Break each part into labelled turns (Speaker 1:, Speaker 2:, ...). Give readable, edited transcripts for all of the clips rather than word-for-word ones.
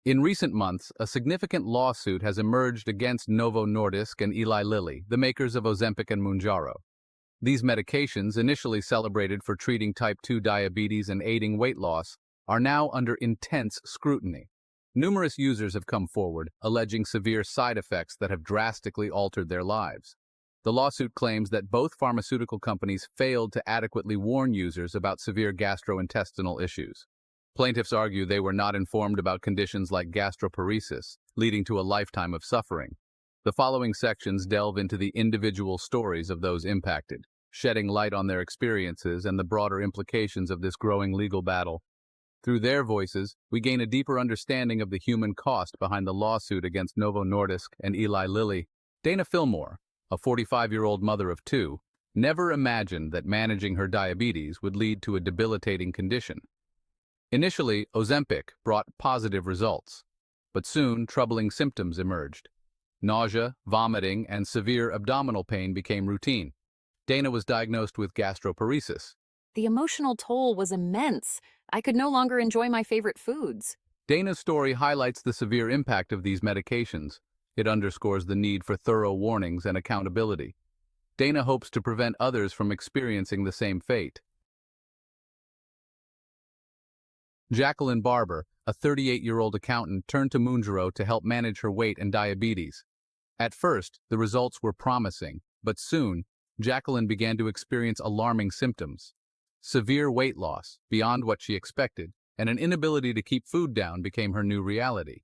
Speaker 1: In recent months, a significant lawsuit has emerged against Novo Nordisk and Eli Lilly, the makers of Ozempic and Mounjaro. These medications, initially celebrated for treating type 2 diabetes and aiding weight loss, are now under intense scrutiny. Numerous users have come forward, alleging severe side effects that have drastically altered their lives. The lawsuit claims that both pharmaceutical companies failed to adequately warn users about severe gastrointestinal issues. Plaintiffs argue they were not informed about conditions like gastroparesis, leading to a lifetime of suffering. The following sections delve into the individual stories of those impacted, shedding light on their experiences and the broader implications of this growing legal battle. Through their voices, we gain a deeper understanding of the human cost behind the lawsuit against Novo Nordisk and Eli Lilly. Dana Fillmore, a 45-year-old mother of two, never imagined that managing her diabetes would lead to a debilitating condition. Initially, Ozempic brought positive results, but soon troubling symptoms emerged. Nausea, vomiting, and severe abdominal pain became routine. Dana was diagnosed with gastroparesis.
Speaker 2: The emotional toll was immense. I could no longer enjoy my favorite foods.
Speaker 1: Dana's story highlights the severe impact of these medications. It underscores the need for thorough warnings and accountability. Dana hopes to prevent others from experiencing the same fate. Jacqueline Barber, a 38-year-old accountant, turned to Mounjaro to help manage her weight and diabetes. At first, the results were promising, but soon, Jacqueline began to experience alarming symptoms. Severe weight loss, beyond what she expected, and an inability to keep food down became her new reality.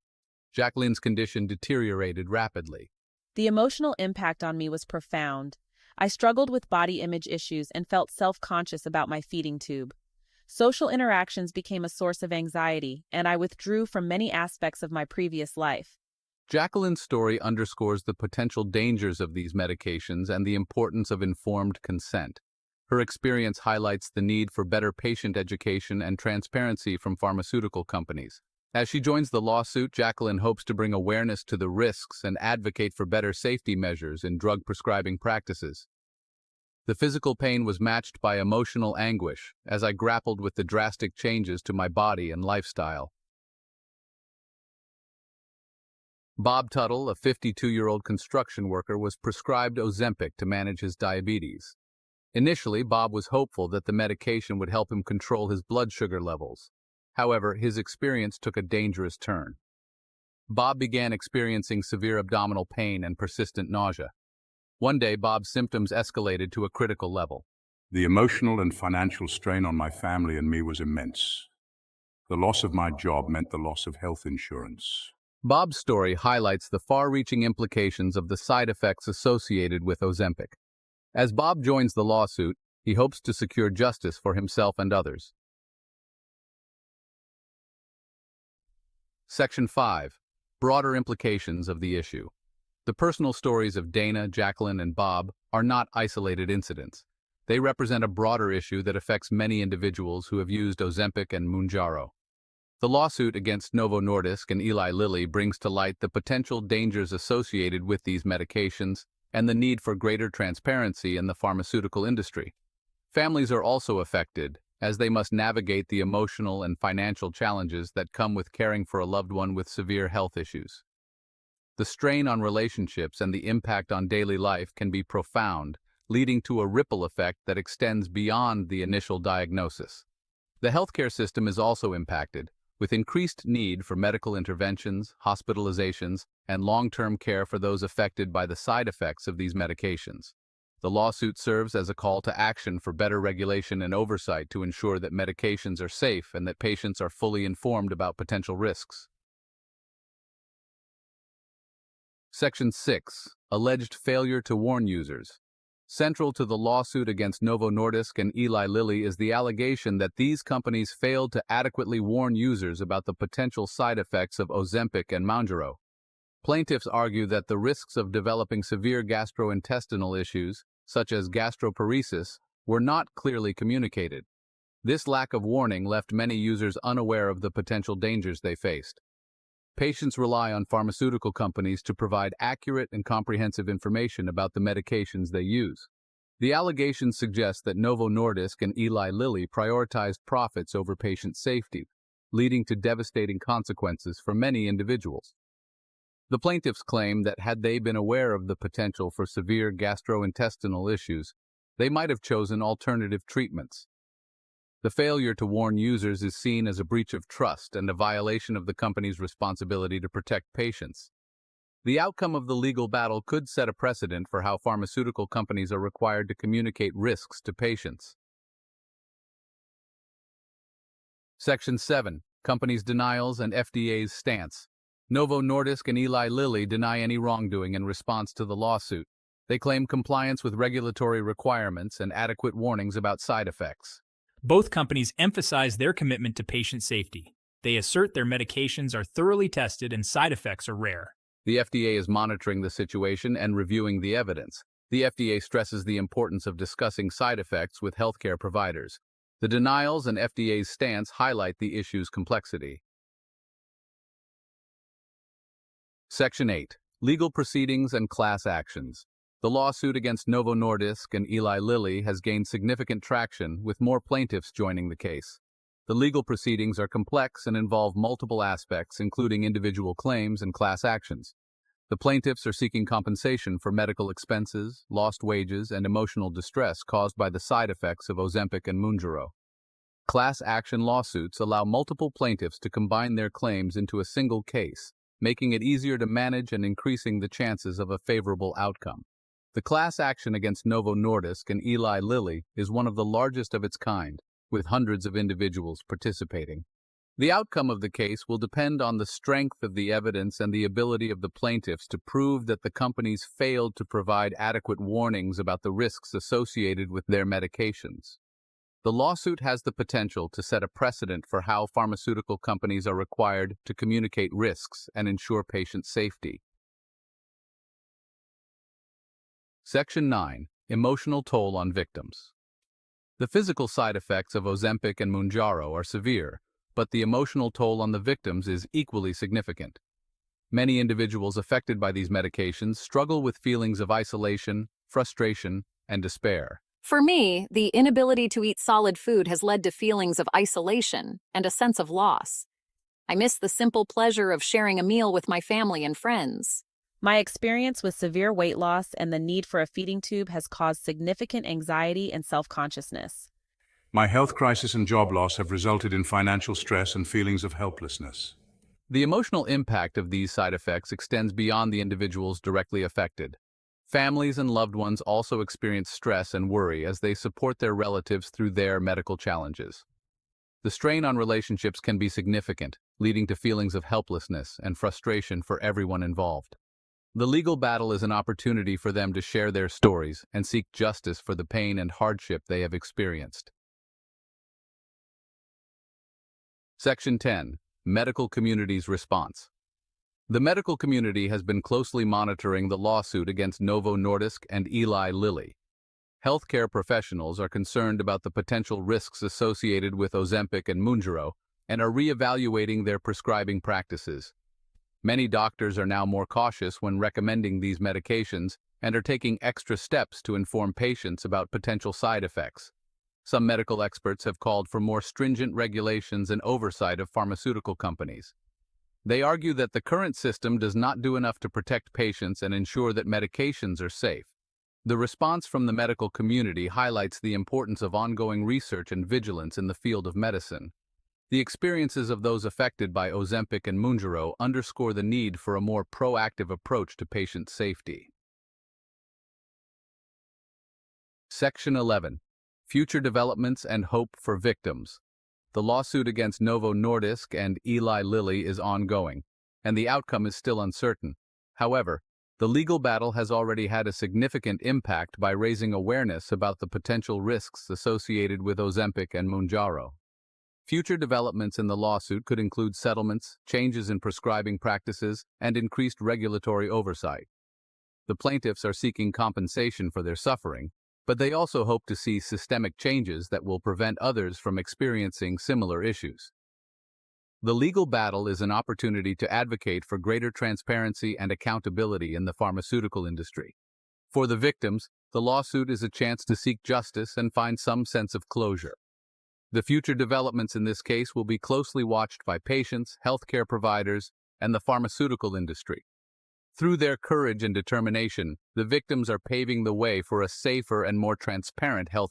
Speaker 1: Jacqueline's condition deteriorated rapidly.
Speaker 3: The emotional impact on me was profound. I struggled with body image issues and felt self-conscious about my feeding tube. Social interactions became a source of anxiety, and I withdrew from many aspects of my previous life.
Speaker 1: Jacqueline's story underscores the potential dangers of these medications and the importance of informed consent. Her experience highlights the need for better patient education and transparency from pharmaceutical companies. As she joins the lawsuit, Jacqueline hopes to bring awareness to the risks and advocate for better safety measures in drug prescribing practices. The physical pain was matched by emotional anguish as I grappled with the drastic changes to my body and lifestyle. Bob Tuttle, a 52-year-old construction worker, was prescribed Ozempic to manage his diabetes. Initially, Bob was hopeful that the medication would help him control his blood sugar levels. However, his experience took a dangerous turn. Bob began experiencing severe abdominal pain and persistent nausea. One day, Bob's symptoms escalated to a critical level.
Speaker 4: The emotional and financial strain on my family and me was immense. The loss of my job meant the loss of health insurance.
Speaker 1: Bob's story highlights the far-reaching implications of the side effects associated with Ozempic. As Bob joins the lawsuit, he hopes to secure justice for himself and others. Section 5. Broader implications of the issue. The personal stories of Dana, Jacqueline, and Bob are not isolated incidents. They represent a broader issue that affects many individuals who have used Ozempic and Mounjaro. The lawsuit against Novo Nordisk and Eli Lilly brings to light the potential dangers associated with these medications and the need for greater transparency in the pharmaceutical industry. Families are also affected, as they must navigate the emotional and financial challenges that come with caring for a loved one with severe health issues. The strain on relationships and the impact on daily life can be profound, leading to a ripple effect that extends beyond the initial diagnosis. The healthcare system is also impacted, with increased need for medical interventions, hospitalizations, and long-term care for those affected by the side effects of these medications. The lawsuit serves as a call to action for better regulation and oversight to ensure that medications are safe and that patients are fully informed about potential risks. Section 6. Alleged failure to warn users. Central to the lawsuit against Novo Nordisk and Eli Lilly is the allegation that these companies failed to adequately warn users about the potential side effects of Ozempic and Mounjaro. Plaintiffs argue that the risks of developing severe gastrointestinal issues, such as gastroparesis, were not clearly communicated. This lack of warning left many users unaware of the potential dangers they faced. Patients rely on pharmaceutical companies to provide accurate and comprehensive information about the medications they use. The allegations suggest that Novo Nordisk and Eli Lilly prioritized profits over patient safety. leading to devastating consequences for many individuals. The plaintiffs claim that had they been aware of the potential for severe gastrointestinal issues, they might have chosen alternative treatments. The failure to warn users is seen as a breach of trust and a violation of the company's responsibility to protect patients. The outcome of the legal battle could set a precedent for how pharmaceutical companies are required to communicate risks to patients. Section 7. Companies' denials and FDA's stance. Novo Nordisk and Eli Lilly deny any wrongdoing in response to the lawsuit. They claim compliance with regulatory requirements and adequate warnings about side effects.
Speaker 5: Both companies emphasize their commitment to patient safety. They assert their medications are thoroughly tested and side effects are rare.
Speaker 1: The FDA is monitoring the situation and reviewing the evidence. The FDA stresses the importance of discussing side effects with healthcare providers. The denials and FDA's stance highlight the issue's complexity. Section 8. Legal proceedings and class actions. The lawsuit against Novo Nordisk and Eli Lilly has gained significant traction, with more plaintiffs joining the case. The legal proceedings are complex and involve multiple aspects, including individual claims and class actions. The plaintiffs are seeking compensation for medical expenses, lost wages, and emotional distress caused by the side effects of Ozempic and Mounjaro. Class action lawsuits allow multiple plaintiffs to combine their claims into a single case, making it easier to manage and increasing the chances of a favorable outcome. The class action against Novo Nordisk and Eli Lilly is one of the largest of its kind, with hundreds of individuals participating. The outcome of the case will depend on the strength of the evidence and the ability of the plaintiffs to prove that the companies failed to provide adequate warnings about the risks associated with their medications. The lawsuit has the potential to set a precedent for how pharmaceutical companies are required to communicate risks and ensure patient safety. Section 9. Emotional toll on victims. The physical side effects of Ozempic and Mounjaro are severe, but the emotional toll on the victims is equally significant. Many individuals affected by these medications struggle with feelings of isolation, frustration, and despair.
Speaker 2: For me, the inability to eat solid food has led to feelings of isolation and a sense of loss. I miss the simple pleasure of sharing a meal with my family and friends.
Speaker 3: My experience with severe weight loss and the need for a feeding tube has caused significant anxiety and self-consciousness.
Speaker 4: My health crisis and job loss have resulted in financial stress and feelings of helplessness.
Speaker 1: The emotional impact of these side effects extends beyond the individuals directly affected. Families and loved ones also experience stress and worry as they support their relatives through their medical challenges. The strain on relationships can be significant, leading to feelings of helplessness and frustration for everyone involved. The legal battle is an opportunity for them to share their stories and seek justice for the pain and hardship they have experienced. Section 10. Medical community's response. The medical community has been closely monitoring the lawsuit against Novo Nordisk and Eli Lilly. Healthcare professionals are concerned about the potential risks associated with Ozempic and Mounjaro and are re-evaluating their prescribing practices. Many doctors are now more cautious when recommending these medications and are taking extra steps to inform patients about potential side effects. Some medical experts have called for more stringent regulations and oversight of pharmaceutical companies. They argue that the current system does not do enough to protect patients and ensure that medications are safe. The response from the medical community highlights the importance of ongoing research and vigilance in the field of medicine. The experiences of those affected by Ozempic and Mounjaro underscore the need for a more proactive approach to patient safety. Section 11. Future developments and hope for victims. The lawsuit against Novo Nordisk and Eli Lilly is ongoing, and the outcome is still uncertain. However, the legal battle has already had a significant impact by raising awareness about the potential risks associated with Ozempic and Mounjaro. Future developments in the lawsuit could include settlements, changes in prescribing practices, and increased regulatory oversight. The plaintiffs are seeking compensation for their suffering, but they also hope to see systemic changes that will prevent others from experiencing similar issues. The legal battle is an opportunity to advocate for greater transparency and accountability in the pharmaceutical industry. For the victims, the lawsuit is a chance to seek justice and find some sense of closure. The future developments in this case will be closely watched by patients, healthcare providers, and the pharmaceutical industry. Through their courage and determination, the victims are paving the way for a safer and more transparent healthcare.